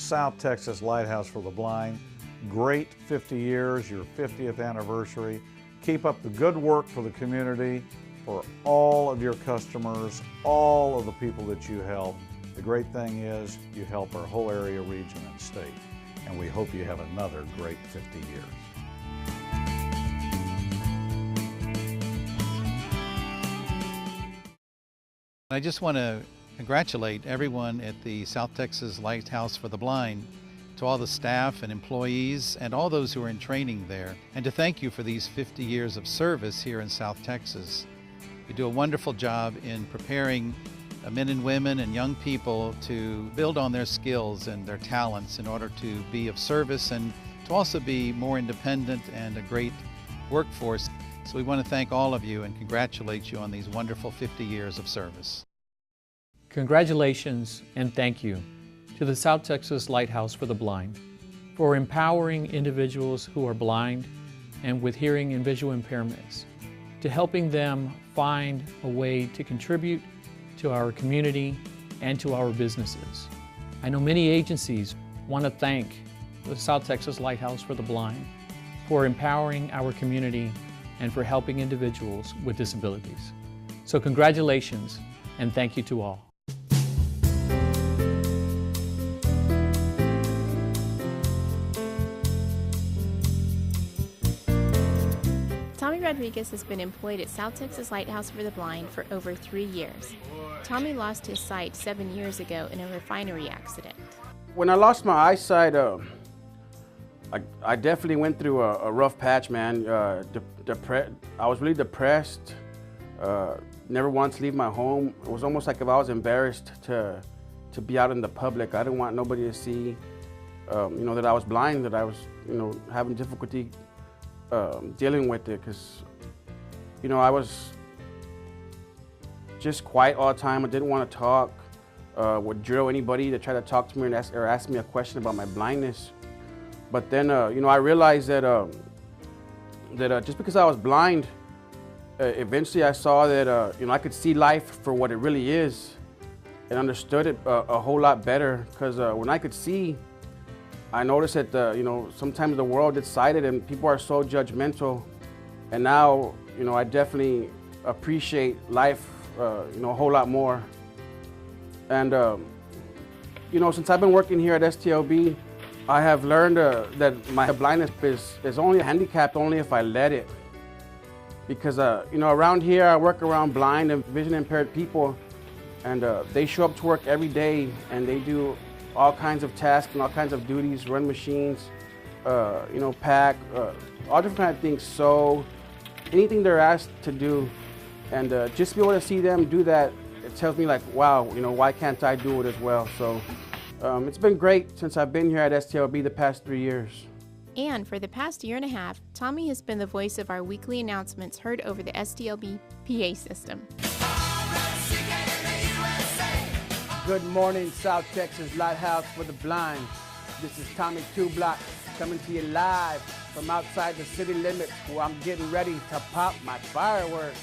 South Texas Lighthouse for the Blind. Great 50 years, your 50th anniversary. Keep up the good work for the community, for all of your customers, all of the people that you help. The great thing is you help our whole area, region, and state. And we hope you have another great 50 years. I just want to congratulate everyone at the South Texas Lighthouse for the Blind, to all the staff and employees and all those who are in training there, and to thank you for these 50 years of service here in South Texas. You do a wonderful job in preparing men and women and young people to build on their skills and their talents in order to be of service and to also be more independent and a great workforce. So we want to thank all of you and congratulate you on these wonderful 50 years of service. Congratulations and thank you to the South Texas Lighthouse for the Blind for empowering individuals who are blind and with hearing and visual impairments, to helping them find a way to contribute to our community and to our businesses. I know many agencies want to thank the South Texas Lighthouse for the Blind for empowering our community and for helping individuals with disabilities. So congratulations and thank you to all. Tommy Rodriguez has been employed at South Texas Lighthouse for the Blind for over 3 years. Tommy lost his sight 7 years ago in a refinery accident. When I lost my eyesight, I definitely went through a rough patch, man. I was really depressed. Never wanted to leave my home. It was almost like if I was embarrassed to be out in the public. I didn't want nobody to see, that I was blind, that I was, having difficulty dealing with it, because, I was just quiet all the time. I didn't want to talk. Would drill anybody to try to talk to me and ask me a question about my blindness. But then, I realized that just because I was blind, eventually I saw that, I could see life for what it really is and understood it a whole lot better. Because when I could see, I noticed that, sometimes the world gets sighted and people are so judgmental. And now, I definitely appreciate life, a whole lot more. And, since I've been working here at STLB, I have learned that my blindness is only handicapped only if I let it. Because, around here I work around blind and vision impaired people, and they show up to work every day and they do all kinds of tasks and all kinds of duties, run machines, pack, all different kind of things. So anything they're asked to do, and just to be able to see them do that, it tells me like, wow, why can't I do it as well? So it's been great since I've been here at STLB the past 3 years. And for the past year and a half, Tommy has been the voice of our weekly announcements heard over the STLB PA system. Good morning, South Texas Lighthouse for the Blind. This is Tommy 2 Block coming to you live from outside the city limits, where I'm getting ready to pop my fireworks.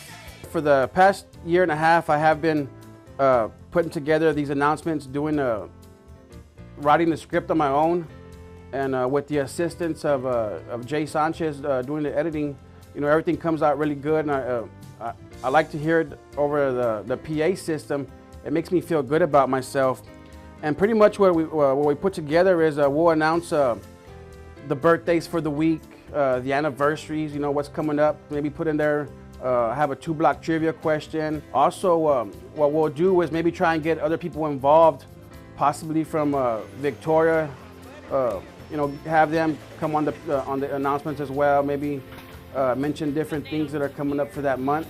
For the past year and a half, I have been putting together these announcements, writing the script on my own, and with the assistance of Jay Sanchez doing the editing. Everything comes out really good, and I like to hear it over the PA system. It makes me feel good about myself. And pretty much what we put together is we'll announce the birthdays for the week, the anniversaries, what's coming up. Maybe put in there, have a 2-block trivia question. Also, what we'll do is maybe try and get other people involved, possibly from Victoria. Have them come on the announcements as well. Maybe mention different things that are coming up for that month.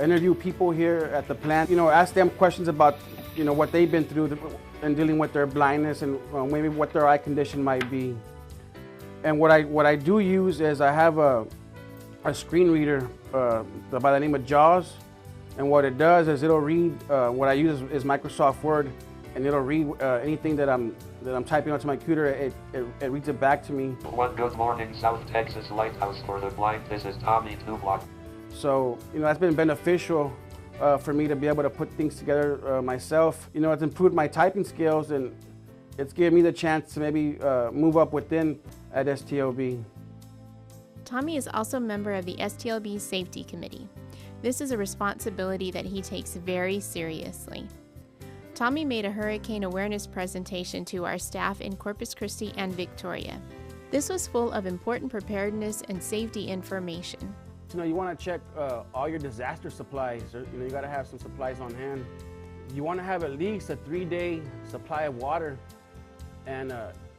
Interview people here at the plant. Ask them questions about what they've been through in dealing with their blindness and maybe what their eye condition might be. And what I do use is I have a screen reader by the name of JAWS, and what it does is it'll read. What I use is Microsoft Word, and it'll read anything that I'm typing onto my computer. It reads it back to me. Good morning, South Texas Lighthouse for the Blind. This is Tommy 2 Block. So, that's been beneficial for me to be able to put things together myself. It's improved my typing skills, and it's given me the chance to maybe move up within at STLB. Tommy is also a member of the STLB Safety Committee. This is a responsibility that he takes very seriously. Tommy made a hurricane awareness presentation to our staff in Corpus Christi and Victoria. This was full of important preparedness and safety information. You know, you want to check all your disaster supplies. You know, you got to have some supplies on hand. You want to have at least a 3-day supply of water, and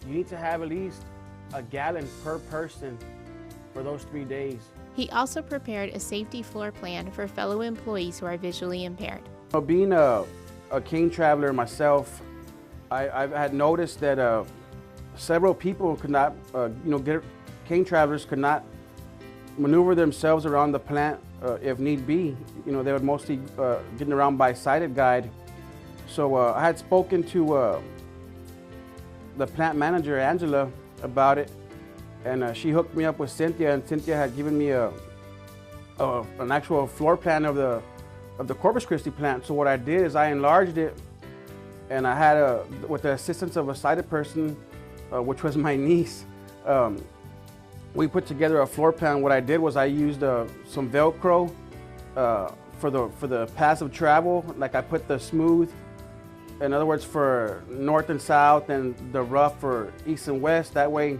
you need to have at least a gallon per person for those 3 days. He also prepared a safety floor plan for fellow employees who are visually impaired. You know, being a cane traveler myself, I had noticed that several people could not, cane travelers could not maneuver themselves around the plant if need be. You know, they would mostly getting around by sighted guide. So I had spoken to the plant manager, Angela, about it, and she hooked me up with Cynthia, and Cynthia had given me an actual floor plan of the Corpus Christi plant. So what I did is I enlarged it, and I had, with the assistance of a sighted person, which was my niece, we put together a floor plan. What I did was I used some Velcro for the paths of travel. Like I put the smooth, in other words, for north and south, and the rough for east and west. That way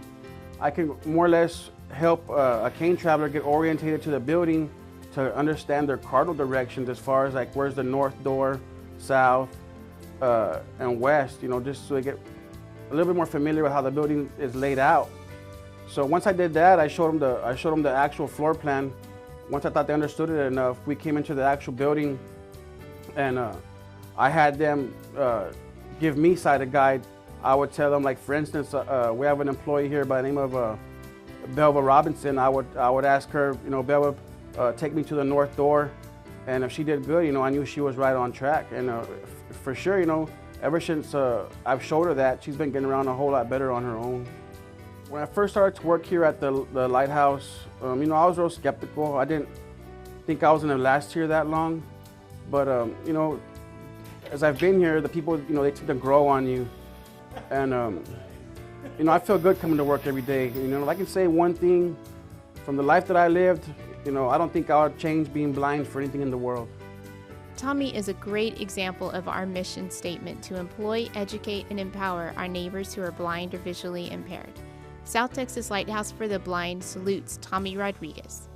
I can more or less help a cane traveler get orientated to the building to understand their cardinal directions as far as like where's the north door, south, and west, you know, just so they get a little bit more familiar with how the building is laid out. So once I did that, I showed them the actual floor plan. Once I thought they understood it enough, we came into the actual building, and I had them give me sighted guide. I would tell them, like for instance, we have an employee here by the name of Belva Robinson. I would ask her, you know, Belva, take me to the north door, and if she did good, you know, I knew she was right on track. And for sure, you know, ever since I've showed her that, she's been getting around a whole lot better on her own. When I first started to work here at the Lighthouse, you know, I was real skeptical. I didn't think I was going to last here that long. But, you know, as I've been here, the people, you know, they tend to grow on you. And, you know, I feel good coming to work every day. You know, if I can say one thing from the life that I lived, you know, I don't think I would change being blind for anything in the world. Tommy is a great example of our mission statement to employ, educate, and empower our neighbors who are blind or visually impaired. South Texas Lighthouse for the Blind salutes Tommy Rodriguez.